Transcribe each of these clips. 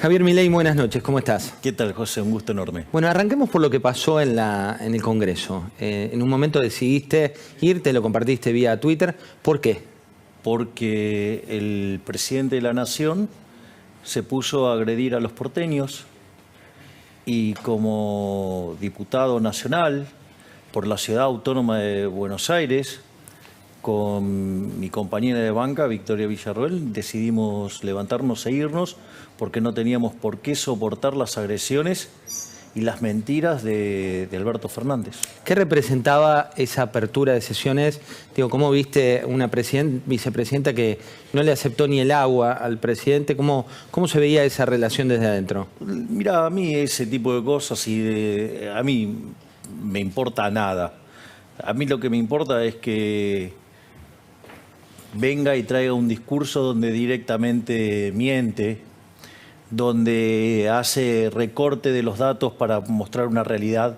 Javier Milei, buenas noches, ¿cómo estás? ¿Qué tal, José? Un gusto enorme. Bueno, arranquemos por lo que pasó en el Congreso. En un momento decidiste irte, lo compartiste vía Twitter. ¿Por qué? Porque el presidente de la Nación se puso a agredir a los porteños y como diputado nacional por la Ciudad Autónoma de Buenos Aires, con mi compañera de banca, Victoria Villarroel, decidimos levantarnos e irnos porque no teníamos por qué soportar las agresiones y las mentiras de Alberto Fernández. ¿Qué representaba esa apertura de sesiones? Digo, ¿cómo viste una vicepresidenta que no le aceptó ni el agua al presidente? ¿Cómo se veía esa relación desde adentro? Mira, a mí ese tipo de cosas a mí me importa nada. A mí lo que me importa es que venga y traiga un discurso donde directamente miente, donde hace recorte de los datos para mostrar una realidad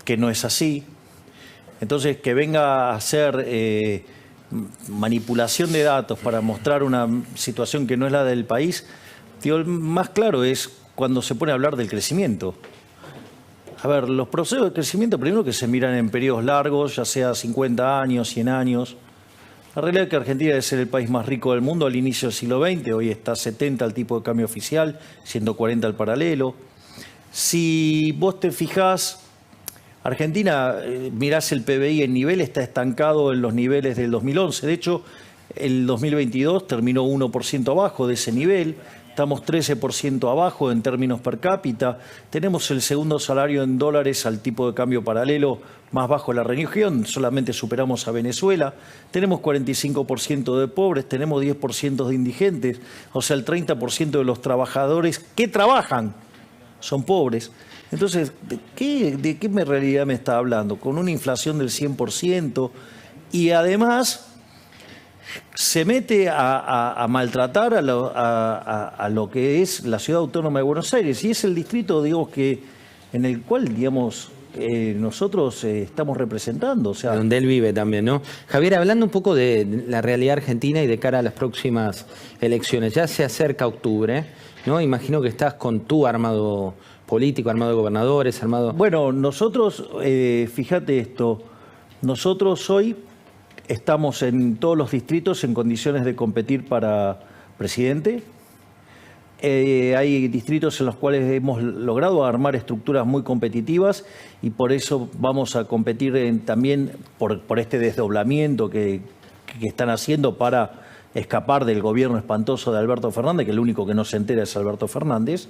que no es así. Entonces, que venga a hacer manipulación de datos para mostrar una situación que no es la del país, tío, más claro es cuando se pone a hablar del crecimiento. A ver, los procesos de crecimiento, primero que se miran en periodos largos, ya sea 50 años, 100 años. La realidad es que Argentina es el país más rico del mundo al inicio del siglo XX, hoy está 70 el tipo de cambio oficial, 140 el paralelo. Si vos te fijás, Argentina, mirás el PBI en nivel, está estancado en los niveles del 2011. De hecho, el 2022 terminó 1% abajo de ese nivel. Estamos 13% abajo en términos per cápita. Tenemos el segundo salario en dólares al tipo de cambio paralelo más bajo de la región. Solamente superamos a Venezuela. Tenemos 45% de pobres, tenemos 10% de indigentes. O sea, el 30% de los trabajadores que trabajan son pobres. Entonces, ¿de qué realidad me está hablando? Con una inflación del 100% y además se mete a maltratar a lo que es la Ciudad Autónoma de Buenos Aires y es el distrito, digamos, en el cual, digamos, nosotros estamos representando. O sea, donde él vive también, ¿no? Javier, hablando un poco de la realidad argentina y de cara a las próximas elecciones, ya se acerca octubre, ¿no? Imagino que estás con tu armado político, armado de gobernadores, armado... Bueno, nosotros, fíjate esto, nosotros hoy estamos en todos los distritos en condiciones de competir para presidente. Hay distritos en los cuales hemos logrado armar estructuras muy competitivas y por eso vamos a competir también por este desdoblamiento que están haciendo para escapar del gobierno espantoso de Alberto Fernández, que el único que no se entera es Alberto Fernández.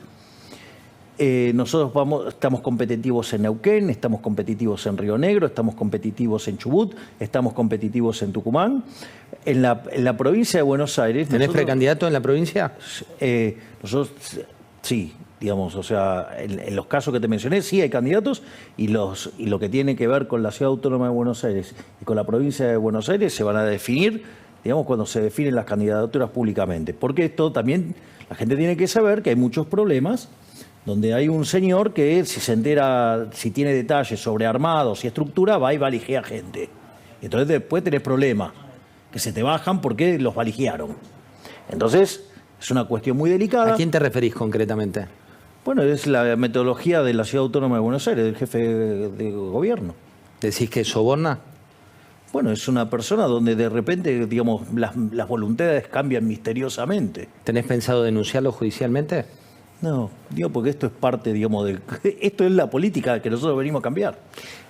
Nosotros estamos competitivos en Neuquén, estamos competitivos en Río Negro, estamos competitivos en Chubut, estamos competitivos en Tucumán. En la provincia de Buenos Aires... ¿Tenés precandidato en la provincia? Nosotros sí, digamos, o sea, en los casos que te mencioné sí hay candidatos y lo que tiene que ver con la Ciudad Autónoma de Buenos Aires y con la provincia de Buenos Aires se van a definir, digamos, cuando se definen las candidaturas públicamente. Porque esto también, la gente tiene que saber que hay muchos problemas donde hay un señor que si se entera, si tiene detalles sobre armados y estructura, va y valijea gente. Y entonces después tenés problemas, que se te bajan porque los valijearon. Entonces, es una cuestión muy delicada. ¿A quién te referís concretamente? Bueno, es la metodología de la Ciudad Autónoma de Buenos Aires, del jefe de gobierno. ¿Decís que soborna? Bueno, es una persona donde de repente, digamos, las voluntades cambian misteriosamente. ¿Tenés pensado denunciarlo judicialmente? No, digo, porque esto es parte, digamos, esto es la política que nosotros venimos a cambiar.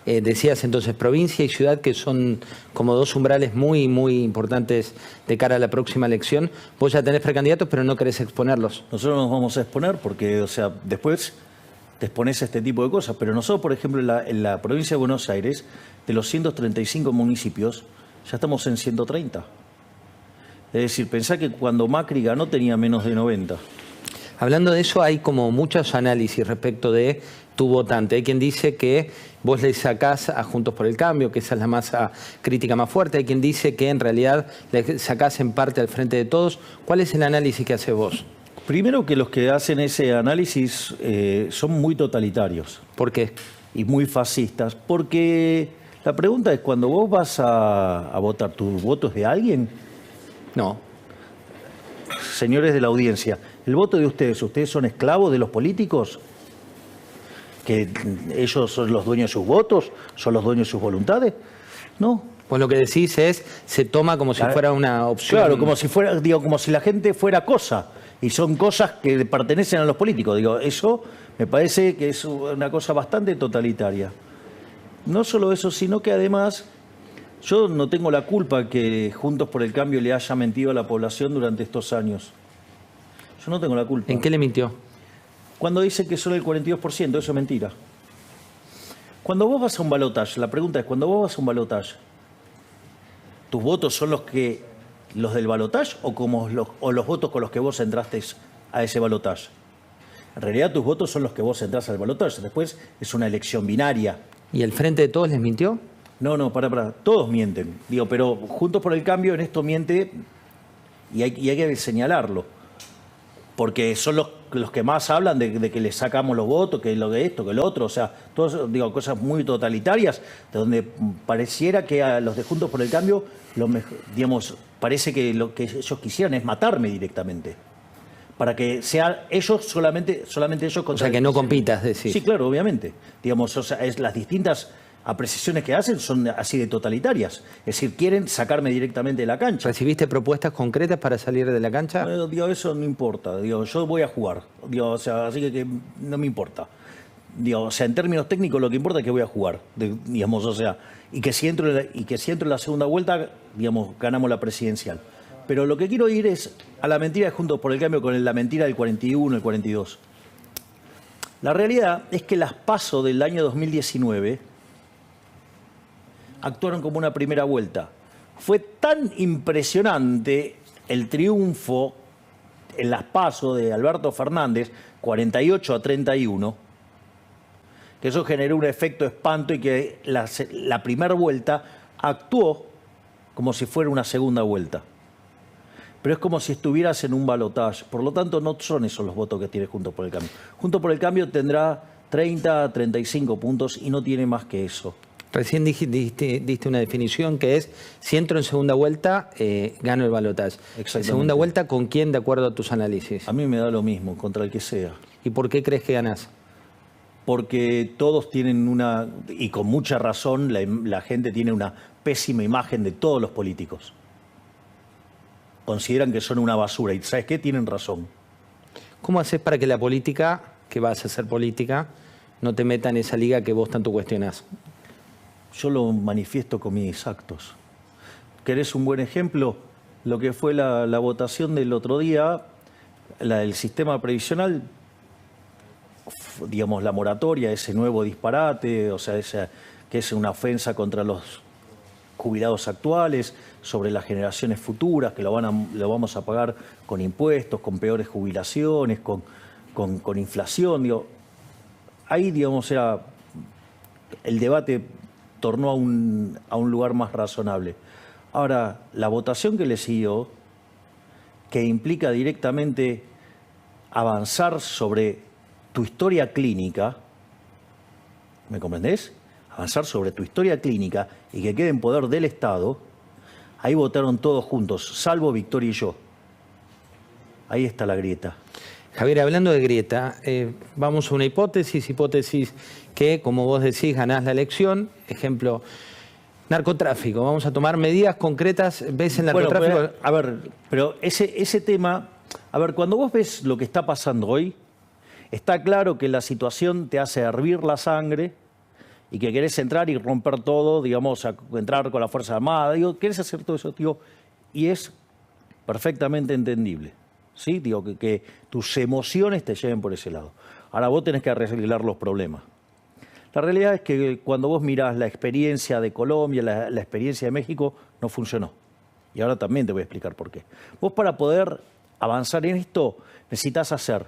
Decías entonces provincia y ciudad que son como dos umbrales muy, muy importantes de cara a la próxima elección. Vos ya tenés precandidatos, pero no querés exponerlos. Nosotros nos vamos a exponer porque, o sea, después te expones a este tipo de cosas. Pero nosotros, por ejemplo, en la provincia de Buenos Aires, de los 135 municipios, ya estamos en 130. Es decir, pensá que cuando Macri ganó tenía menos de 90. Hablando de eso, hay como muchos análisis respecto de tu votante. Hay quien dice que vos le sacás a Juntos por el Cambio, que esa es la masa crítica más fuerte. Hay quien dice que en realidad le sacás en parte al Frente de Todos. ¿Cuál es el análisis que haces vos? Primero que los que hacen ese análisis son muy totalitarios. ¿Por qué? Y muy fascistas. Porque la pregunta es, cuando vos vas a votar, ¿tu voto es de alguien? No. Señores de la audiencia, el voto de ustedes son esclavos de los políticos, que ellos son los dueños de sus votos, son los dueños de sus voluntades. No. Pues lo que decís es, se toma como si fuera una opción. Claro, como si fuera, digo, como si la gente fuera cosa, y son cosas que le pertenecen a los políticos. Digo, eso me parece que es una cosa bastante totalitaria. No solo eso, sino que además yo no tengo la culpa que Juntos por el Cambio le haya mentido a la población durante estos años. Yo no tengo la culpa. ¿En qué le mintió? Cuando dice que solo el 42%, eso es mentira. Cuando vos vas a un balotaje, la pregunta es, cuando vos vas a un balotaje, ¿tus votos son los del balotaje o los votos con los que vos entraste a ese balotaje? En realidad tus votos son los que vos entrás al balotaje. Después es una elección binaria. ¿Y el Frente de Todos les mintió? No, para. Todos mienten. Digo, pero Juntos por el Cambio en esto miente y hay que señalarlo. Porque son los que más hablan de que les sacamos los votos, que lo de esto, que lo otro. O sea, todas, digo, cosas muy totalitarias, de donde pareciera que a los de Juntos por el Cambio, digamos, parece que lo que ellos quisieran es matarme directamente. Para que sea ellos, solamente ellos contra. O sea, que no compitas, decís. Sí, claro, obviamente. Digamos, o sea, las distintas apreciaciones que hacen son así de totalitarias. Es decir, quieren sacarme directamente de la cancha. ¿Recibiste propuestas concretas para salir de la cancha? Digo, eso no importa. Digo, yo voy a jugar. Digo, o sea, así que no me importa. Digo, o sea, en términos técnicos lo que importa es que voy a jugar. Digamos, o sea, y que si entro en la segunda vuelta, digamos, ganamos la presidencial. Pero lo que quiero ir es a la mentira de Juntos por el Cambio con la mentira del 41, el 42. La realidad es que las PASO del año 2019 actuaron como una primera vuelta. Fue tan impresionante el triunfo en las PASO de Alberto Fernández, 48-31, que eso generó un efecto espanto y que la primera vuelta actuó como si fuera una segunda vuelta. Pero es como si estuvieras en un balotaje. Por lo tanto, no son esos los votos que tiene Juntos por el Cambio. Juntos por el Cambio tendrá 30, 35 puntos y no tiene más que eso. Recién diste una definición que es, si entro en segunda vuelta, gano el balotaje. Exactamente. ¿Segunda vuelta con quién, de acuerdo a tus análisis? A mí me da lo mismo, contra el que sea. ¿Y por qué crees que ganás? Porque todos tienen y con mucha razón, la gente tiene una pésima imagen de todos los políticos. Consideran que son una basura y ¿sabes qué? Tienen razón. ¿Cómo haces para que la política, que vas a hacer política, no te meta en esa liga que vos tanto cuestionás? Yo lo manifiesto con mis actos. ¿Querés un buen ejemplo? Lo que fue la votación del otro día, la del sistema previsional, digamos, la moratoria, ese nuevo disparate, o sea, que es una ofensa contra los jubilados actuales, sobre las generaciones futuras, que lo vamos a pagar con impuestos, con peores jubilaciones, con inflación. Digo, ahí, digamos, el debate tornó a un lugar más razonable. Ahora, la votación que le siguió, que implica directamente avanzar sobre tu historia clínica, ¿me comprendés? Avanzar sobre tu historia clínica y que quede en poder del Estado, ahí votaron todos juntos, salvo Victoria y yo. Ahí está la grieta. Javier, hablando de grieta, vamos a una hipótesis que, como vos decís, ganás la elección. Ejemplo, narcotráfico. Vamos a tomar medidas concretas. ¿Ves el narcotráfico? Bueno, a ver, pero ese tema... A ver, cuando vos ves lo que está pasando hoy, está claro que la situación te hace hervir la sangre y que querés entrar y romper todo, digamos, entrar con la Fuerza Armada. Digo, querés hacer todo eso, tío, y es perfectamente entendible. ¿Sí? Digo, que tus emociones te lleven por ese lado. Ahora vos tenés que arreglar los problemas. La realidad es que cuando vos mirás la experiencia de Colombia, la experiencia de México, no funcionó. Y ahora también te voy a explicar por qué. Vos, para poder avanzar en esto, necesitas hacer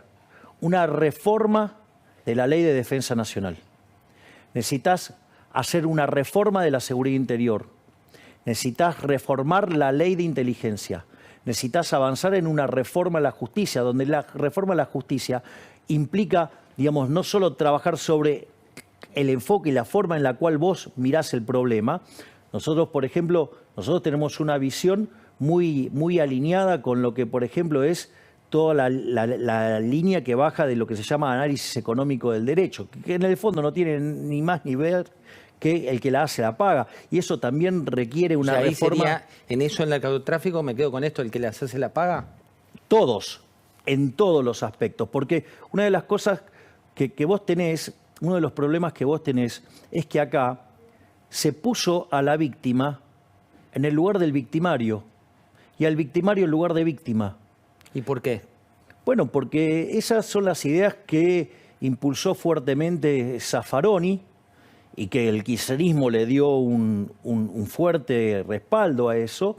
una reforma de la Ley de Defensa Nacional. Necesitas hacer una reforma de la seguridad interior. Necesitas reformar la Ley de Inteligencia. Necesitas avanzar en una reforma de la justicia, donde la reforma de la justicia implica, digamos, no solo trabajar sobre el enfoque y la forma en la cual vos mirás el problema. Nosotros, por ejemplo, tenemos una visión muy alineada con lo que, por ejemplo, es toda la línea que baja de lo que se llama análisis económico del derecho, que en el fondo no tiene ni más ni ver que el que la hace la paga. Y eso también requiere una ahí reforma. sería, en eso, en el narcotráfico, me quedo con esto, el que las hace la paga. Todos, en todos los aspectos. Porque una de las cosas que vos tenés, uno de los problemas que vos tenés, es que acá se puso a la víctima en el lugar del victimario y al victimario en lugar de víctima. ¿Y por qué? Bueno, porque esas son las ideas que impulsó fuertemente Zaffaroni y que el kirchnerismo le dio un fuerte respaldo a eso.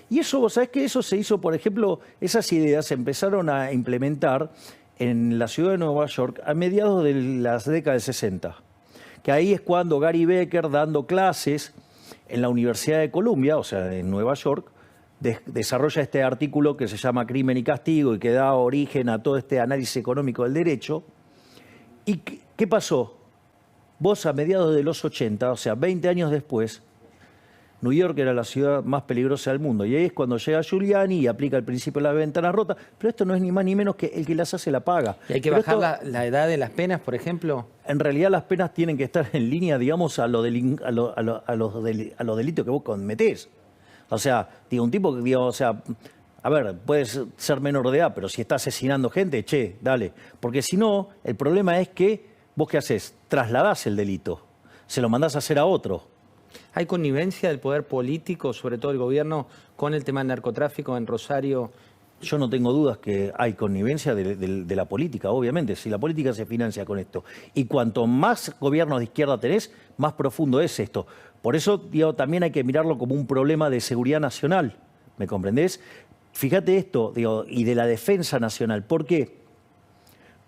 Y eso, vos sabés que eso se hizo, por ejemplo, esas ideas se empezaron a implementar en la ciudad de Nueva York a mediados de las décadas de 60. Que ahí es cuando Gary Becker, dando clases en la Universidad de Columbia, o sea, en Nueva York, desarrolla este artículo que se llama Crimen y Castigo y que da origen a todo este análisis económico del derecho. ¿Y qué pasó? Vos a mediados de los 80, o sea, 20 años después, New York era la ciudad más peligrosa del mundo. Y ahí es cuando llega Giuliani y aplica el principio de la ventana rota. Pero esto no es ni más ni menos que el que las hace la paga. ¿Y hay que Pero bajar la edad de las penas, por ejemplo? En realidad las penas tienen que estar en línea, digamos, a los delitos que vos cometés. O sea, digo, un tipo que, digo, o sea, a ver, puedes ser menor de edad, pero si está asesinando gente, che, dale. Porque si no, el problema es que vos qué haces, trasladás el delito, se lo mandás a hacer a otro. ¿Hay connivencia del poder político, sobre todo el gobierno, con el tema del narcotráfico en Rosario? Yo no tengo dudas que hay connivencia de la política, obviamente, si la política se financia con esto. Y cuanto más gobiernos de izquierda tenés, más profundo es esto. Por eso, digo, también hay que mirarlo como un problema de seguridad nacional, ¿me comprendés? Fíjate esto, digo, y de la defensa nacional. ¿Por qué?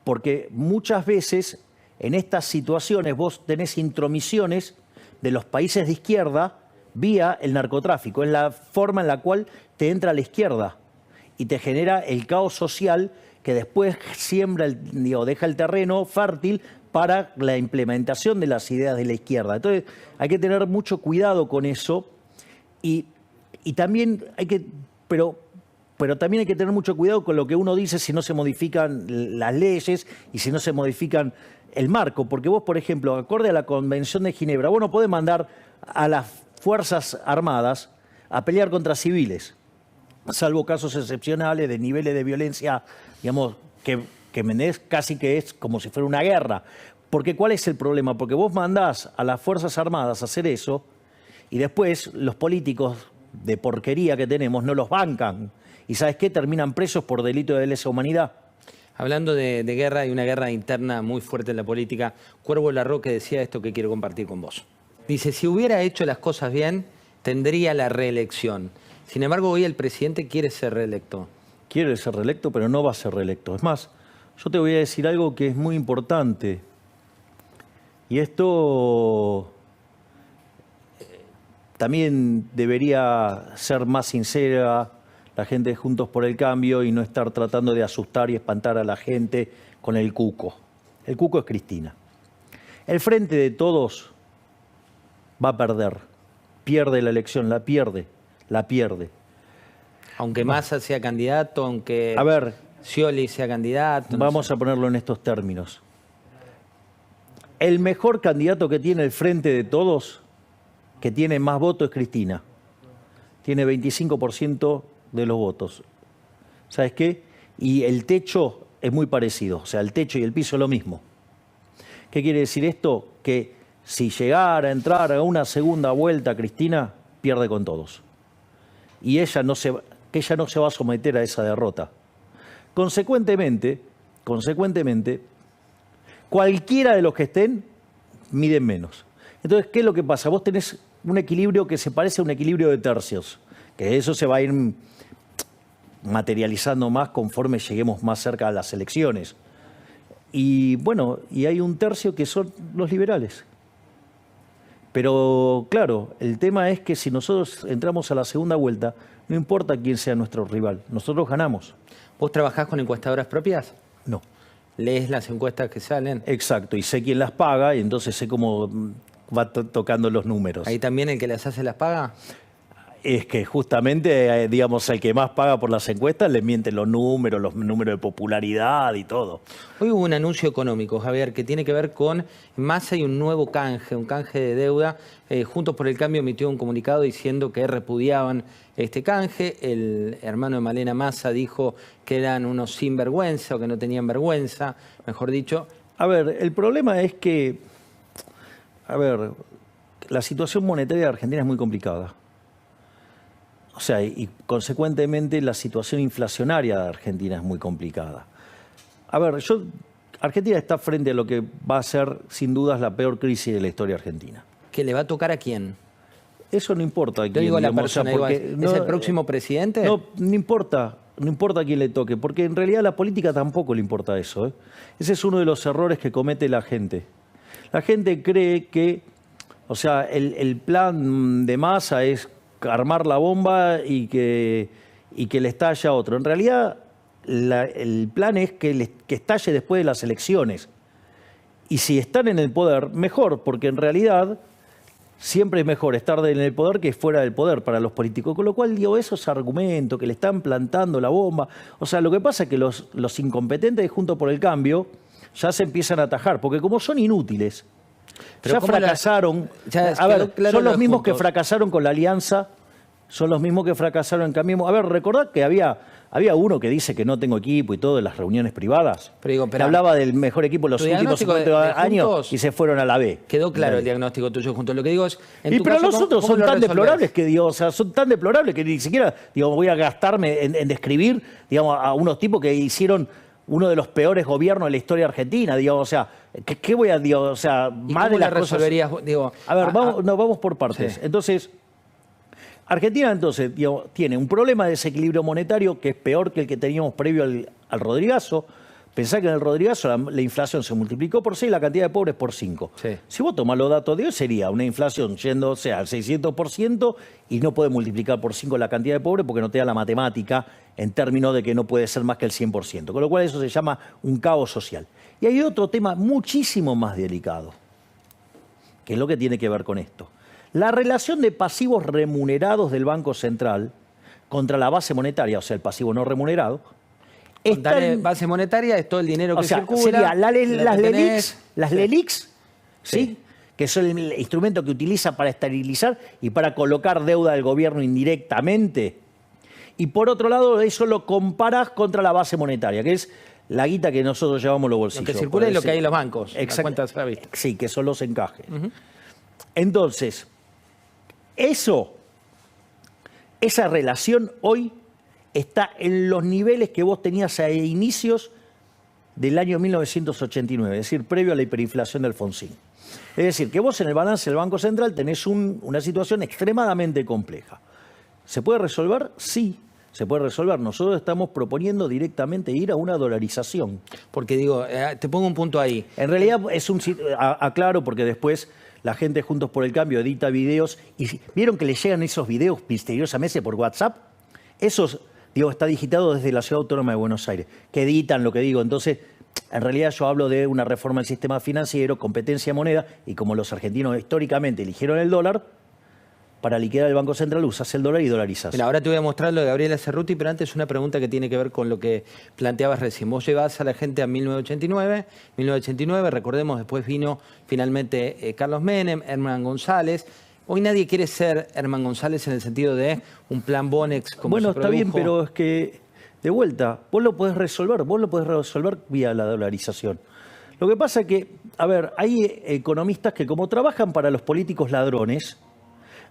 Porque muchas veces en estas situaciones vos tenés intromisiones de los países de izquierda vía el narcotráfico. Es la forma en la cual te entra a la izquierda y te genera el caos social que después siembra, deja el terreno fértil para la implementación de las ideas de la izquierda. Entonces hay que tener mucho cuidado con eso y también hay que, pero también hay que tener mucho cuidado con lo que uno dice si no se modifican las leyes y si no se modifican el marco, porque vos, por ejemplo, acorde a la Convención de Ginebra, vos no podés mandar a las Fuerzas Armadas a pelear contra civiles, salvo casos excepcionales de niveles de violencia, digamos, que casi que es como si fuera una guerra. Porque ¿cuál es el problema? Porque vos mandás a las Fuerzas Armadas a hacer eso y después los políticos de porquería que tenemos no los bancan. ¿Y sabes qué? Terminan presos por delito de lesa humanidad. Hablando de guerra y una guerra interna muy fuerte en la política, Cuervo Larroque decía esto que quiero compartir con vos. Dice, si hubiera hecho las cosas bien, tendría la reelección. Sin embargo, hoy el presidente quiere ser reelecto. Quiere ser reelecto, pero no va a ser reelecto. Es más, yo te voy a decir algo que es muy importante. Y esto también debería ser más sincera la gente de Juntos por el Cambio y no estar tratando de asustar y espantar a la gente con el cuco. El cuco es Cristina. El Frente de Todos va a perder. Pierde la elección, la pierde. Aunque Massa sea candidato, aunque a ver, Scioli sea candidato. Vamos a ponerlo en estos términos. El mejor candidato que tiene el Frente de Todos, que tiene más votos, es Cristina. Tiene 25% de los votos. ¿Sabes qué? Y el techo es muy parecido. O sea, el techo y el piso es lo mismo. ¿Qué quiere decir esto? Que si llegara a entrar a una segunda vuelta Cristina, pierde con todos. Y ella no se va a someter a esa derrota. Consecuentemente, cualquiera de los que estén, miden menos. Entonces, ¿qué es lo que pasa? Vos tenés un equilibrio que se parece a un equilibrio de tercios, que eso se va a ir materializando más conforme lleguemos más cerca a las elecciones. Y bueno, y hay un tercio que son los liberales. Pero claro, el tema es que si nosotros entramos a la segunda vuelta, no importa quién sea nuestro rival, nosotros ganamos. ¿Vos trabajás con encuestadoras propias? No. ¿Lees las encuestas que salen? Exacto, y sé quién las paga y entonces sé cómo va tocando los números. ¿Ahí también el que las hace las paga? Es que justamente, digamos, el que más paga por las encuestas le mienten los números de popularidad y todo. Hoy hubo un anuncio económico, Javier, que tiene que ver con Massa y un nuevo canje, un canje de deuda. Juntos por el Cambio emitió un comunicado diciendo que repudiaban este canje. El hermano de Malena Massa dijo que eran unos sinvergüenza o que no tenían vergüenza, mejor dicho. A ver, el problema es que, la situación monetaria de Argentina es muy complicada. O sea, y consecuentemente la situación inflacionaria de Argentina es muy complicada. A ver, Argentina está frente a lo que va a ser, sin dudas, la peor crisis de la historia argentina. ¿Que le va a tocar a quién? Eso no importa a Yo quién, digo la digamos, persona, o sea, ¿es el próximo presidente? No importa a quién le toque, porque en realidad a la política tampoco le importa eso, ¿eh? Ese es uno de los errores que comete la gente. La gente cree que, o sea, el plan de Massa es armar la bomba y que le estalle a otro. En realidad, el plan es que estalle después de las elecciones. Y si están en el poder, mejor, porque en realidad siempre es mejor estar en el poder que fuera del poder para los políticos. Con lo cual, digo, esos argumentos que le están plantando la bomba. O sea, lo que pasa es que los incompetentes de Juntos por el Cambio ya se empiezan a atajar, porque como son inútiles, pero ya fracasaron. Son los mismos que fracasaron con la alianza, son los mismos que fracasaron en Cambiemos. A ver, recordad que había uno que dice que no tengo equipo y todo en las reuniones privadas. Pero digo, que hablaba del mejor equipo en los últimos 50 años y se fueron a la B. Quedó claro el diagnóstico tuyo juntos. Lo que digo es... Pero los otros son tan deplorables que, digo, o sea, son tan deplorables que ni siquiera, digo, voy a gastarme en describir, digamos, a unos tipos que hicieron uno de los peores gobiernos de la historia argentina, digamos, o sea, ¿qué voy a, digo, o sea, más de las cosas? Digo, a ver, vamos por partes. Sí. Entonces, Argentina, entonces, digamos, tiene un problema de desequilibrio monetario que es peor que el que teníamos previo al Rodrigazo. Pensá que en el Rodrigazo la inflación se multiplicó por 6 y la cantidad de pobres por 5. Sí. Si vos tomás los datos de hoy, sería una inflación yéndose al 600% y no puede multiplicar por 5 la cantidad de pobres porque no te da la matemática en términos de que no puede ser más que el 100%. Con lo cual eso se llama un caos social. Y hay otro tema muchísimo más delicado, que es lo que tiene que ver con esto. La relación de pasivos remunerados del Banco Central contra la base monetaria, o sea, el pasivo no remunerado. Base monetaria es todo el dinero que circula. Sería las LELIQs, ¿sí? Que son el instrumento que utiliza para esterilizar y para colocar deuda del gobierno indirectamente. Y por otro lado, eso lo comparás contra la base monetaria, que es la guita que nosotros llevamos los bolsillos. Lo que circula es lo que hay en los bancos. Exacto. Sí, que son los encajes. Entonces, esa relación hoy está en los niveles que vos tenías a inicios del año 1989, es decir, previo a la hiperinflación de Alfonsín. Es decir, que vos en el balance del Banco Central tenés una situación extremadamente compleja. ¿Se puede resolver? Sí, se puede resolver. Nosotros estamos proponiendo directamente ir a una dolarización. Porque digo, te pongo un punto ahí. En realidad es aclaro porque después la gente Juntos por el Cambio edita videos y ¿vieron que le llegan esos videos misteriosamente por WhatsApp? Esos, digo, está digitado desde la Ciudad Autónoma de Buenos Aires, que editan lo que digo. Entonces, en realidad yo hablo de una reforma del sistema financiero, competencia de moneda, y como los argentinos históricamente eligieron el dólar, para liquidar el Banco Central usás el dólar y dolarizás. Mira, ahora te voy a mostrar lo de Gabriela Cerruti, pero antes una pregunta que tiene que ver con lo que planteabas recién. Vos llevás a la gente a 1989, recordemos, después vino finalmente Carlos Menem, Herman González. Hoy nadie quiere ser Herman González en el sentido de un plan Bonex como bueno, está bien, pero es que, de vuelta, vos lo podés resolver vía la dolarización. Lo que pasa es que, a ver, hay economistas que como trabajan para los políticos ladrones,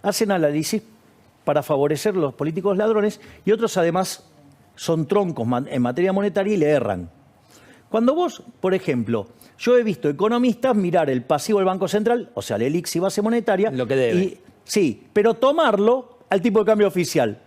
hacen análisis para favorecer a los políticos ladrones y otros además son troncos en materia monetaria y le erran. Cuando vos, por ejemplo, yo he visto economistas mirar el pasivo del Banco Central, o sea, el ELIX y base monetaria. Lo que debe. Sí, pero tomarlo al tipo de cambio oficial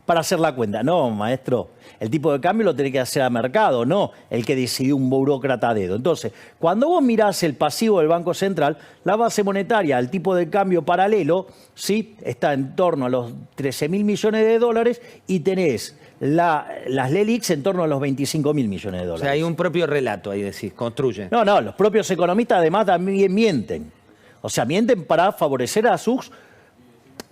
para hacer la cuenta. No, maestro, el tipo de cambio lo tiene que hacer a mercado, no el que decidió un burócrata a dedo. Entonces, cuando vos mirás el pasivo del Banco Central, la base monetaria, el tipo de cambio paralelo, ¿sí? Está en torno a los 13.000 millones de dólares y tenés las LELIQs en torno a los 25.000 millones de dólares. O sea, hay un propio relato ahí, decís, construye. No, los propios economistas además también mienten. O sea, mienten para favorecer a sus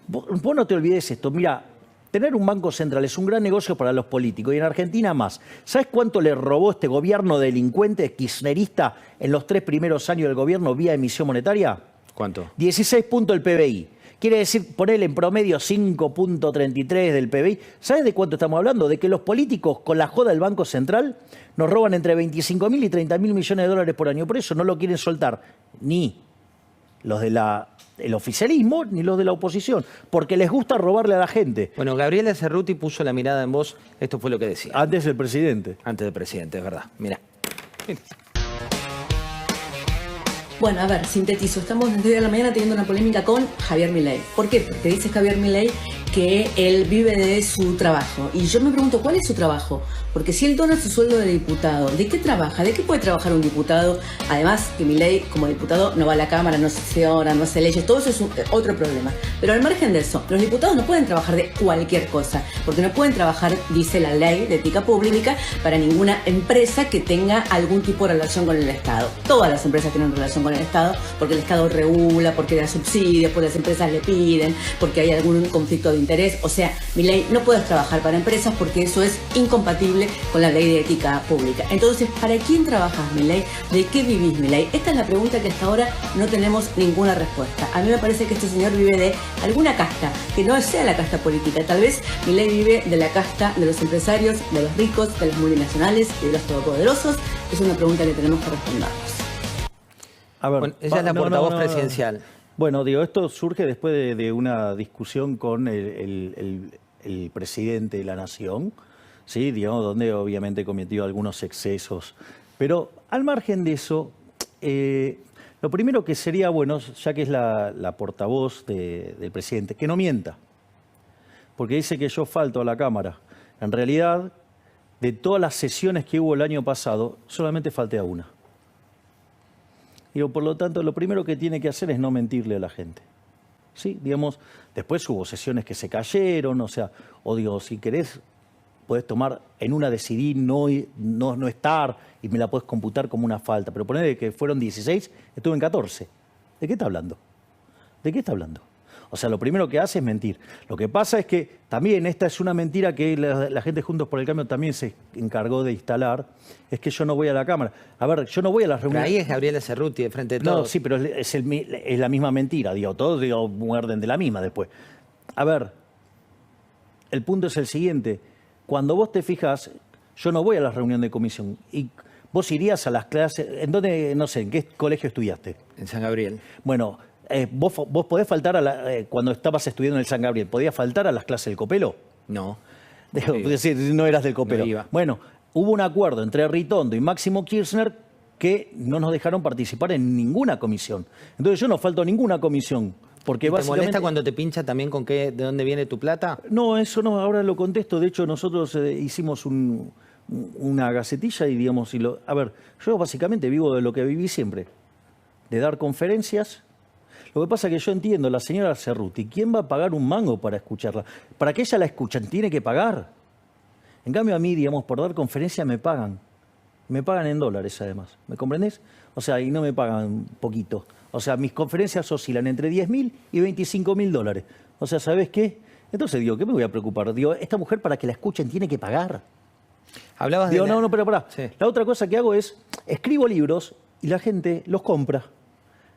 Vos no te olvides esto. Mira, tener un banco central es un gran negocio para los políticos y en Argentina más. ¿Sabes cuánto le robó este gobierno delincuente kirchnerista en los 3 primeros años del gobierno vía emisión monetaria? ¿Cuánto? 16 puntos del PBI. Quiere decir ponerle en promedio 5.33 del PBI. ¿Sabes de cuánto estamos hablando? De que los políticos con la joda del Banco Central nos roban entre 25.000 y 30.000 millones de dólares por año. Por eso no lo quieren soltar ni los del oficialismo ni los de la oposición, porque les gusta robarle a la gente. Bueno, Gabriela Cerruti puso la mirada en vos. Esto fue lo que decía. Antes del presidente. Antes del presidente, es verdad. Mirá. Bueno, a ver, sintetizo. Estamos desde hoy a la mañana teniendo una polémica con Javier Milei. ¿Por qué? Porque dice Javier Milei que él vive de su trabajo. Y yo me pregunto, ¿cuál es su trabajo? Porque si él dona su sueldo de diputado, ¿de qué trabaja? ¿De qué puede trabajar un diputado? Además, que Milei, como diputado, no va a la Cámara, no sesiona, no hace leyes. Todo eso es otro problema. Pero al margen de eso, los diputados no pueden trabajar de cualquier cosa. Porque no pueden trabajar, dice la ley de ética pública, para ninguna empresa que tenga algún tipo de relación con el Estado. Todas las empresas tienen relación con el Estado, porque el Estado regula, porque da subsidios, porque las empresas le piden, porque hay algún conflicto de interés. O sea, Milei, no puedes trabajar para empresas porque eso es incompatible con la ley de ética pública. Entonces, ¿para quién trabajas, Milei? ¿De qué vivís, Milei? Esta es la pregunta que hasta ahora no tenemos ninguna respuesta. A mí me parece que este señor vive de alguna casta, que no sea la casta política. Tal vez Milei vive de la casta de los empresarios, de los ricos, de las multinacionales y de los todopoderosos. Es una pregunta que tenemos que respondernos. A ver, Bueno, ella es la portavoz presidencial. Bueno, digo, esto surge después de una discusión con el presidente de la Nación, ¿sí? Digamos, donde obviamente cometió algunos excesos. Pero al margen de eso, lo primero que sería bueno, ya que es la portavoz del presidente, que no mienta. Porque dice que yo falto a la Cámara. En realidad, de todas las sesiones que hubo el año pasado, solamente falté a una. Digo, por lo tanto, lo primero que tiene que hacer es no mentirle a la gente. Sí, digamos, después hubo sesiones que se cayeron, o sea, o digo, si querés, podés tomar, en una decidí no estar y me la podés computar como una falta, pero poner que fueron 16, estuve en 14. ¿De qué está hablando? ¿De qué está hablando? O sea, lo primero que hace es mentir. Lo que pasa es que también esta es una mentira que la gente Juntos por el Cambio también se encargó de instalar, es que yo no voy a la Cámara. A ver, yo no voy a las reuniones. Pero ahí es Gabriela Cerruti, de frente de todos. No, sí, pero es la misma mentira, digo, todos digo, muerden de la misma después. A ver, el punto es el siguiente. Cuando vos te fijas, yo no voy a las reuniones de comisión. Y vos irías a las clases, ¿en dónde, no sé, en qué colegio estudiaste? En San Gabriel. Bueno, vos podés faltar cuando estabas estudiando en el San Gabriel, ¿podías faltar a las clases del Copelo? No. Es decir, no eras del Copelo. No iba. Bueno, hubo un acuerdo entre Ritondo y Máximo Kirchner que no nos dejaron participar en ninguna comisión. Entonces yo no falto a ninguna comisión. Porque ¿Te molesta cuando te pincha también con de dónde viene tu plata? No, eso no, ahora lo contesto. De hecho, nosotros hicimos una gacetilla y digamos, a ver, yo básicamente vivo de lo que viví siempre, de dar conferencias. Lo que pasa es que yo entiendo, la señora Cerruti, ¿quién va a pagar un mango para escucharla? Para que ella la escuchen, tiene que pagar. En cambio a mí, digamos, por dar conferencia me pagan. Me pagan en dólares además, ¿me comprendés? O sea, y no me pagan poquito. O sea, mis conferencias oscilan entre 10.000 y 25.000 dólares. O sea, ¿sabes qué? Entonces digo, ¿qué me voy a preocupar? Digo, esta mujer para que la escuchen tiene que pagar. Hablabas digo, de... no, pero pará. Sí. La otra cosa que hago es, escribo libros y la gente los compra.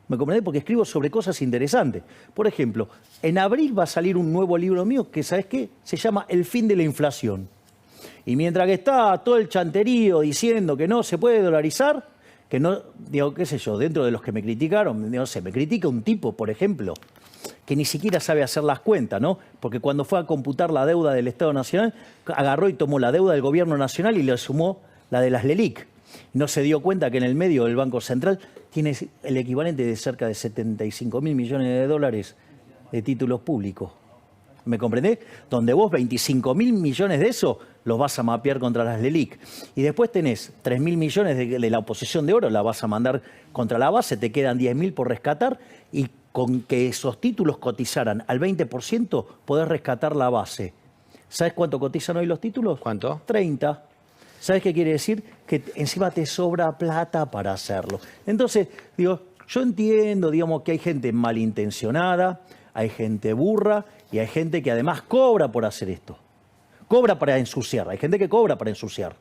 ¿Me comprendés? Porque escribo sobre cosas interesantes. Por ejemplo, en abril va a salir un nuevo libro mío que, ¿sabes qué? Se llama El fin de la inflación. Y mientras que está todo el chanterío diciendo que no se puede dolarizar, que no, digo, qué sé yo, dentro de los que me criticaron, no sé, me critica un tipo, por ejemplo, que ni siquiera sabe hacer las cuentas, ¿no? Porque cuando fue a computar la deuda del Estado Nacional, agarró y tomó la deuda del Gobierno Nacional y le sumó la de las LELIC. No se dio cuenta que en el medio del Banco Central tiene el equivalente de cerca de 75.000 millones de dólares de títulos públicos. ¿Me comprendés? Donde vos 25.000 millones de eso los vas a mapear contra las LELIC. Y después tenés 3.000 millones de la oposición de oro, la vas a mandar contra la base, te quedan 10.000 por rescatar y con que esos títulos cotizaran al 20% podés rescatar la base. ¿Sabes cuánto cotizan hoy los títulos? ¿Cuánto? 30. ¿Sabes qué quiere decir? Que encima te sobra plata para hacerlo. Entonces, digo, yo entiendo, digamos, que hay gente malintencionada, hay gente burra Y hay gente que además cobra por hacer esto. Cobra para ensuciar. Hay gente que cobra para ensuciar.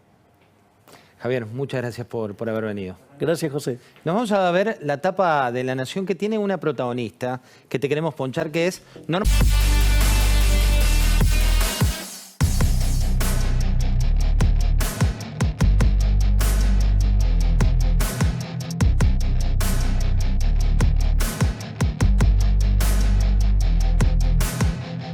Javier, muchas gracias por haber venido. Gracias, José. Nos vamos a ver la tapa de La Nación que tiene una protagonista que te queremos ponchar, que es...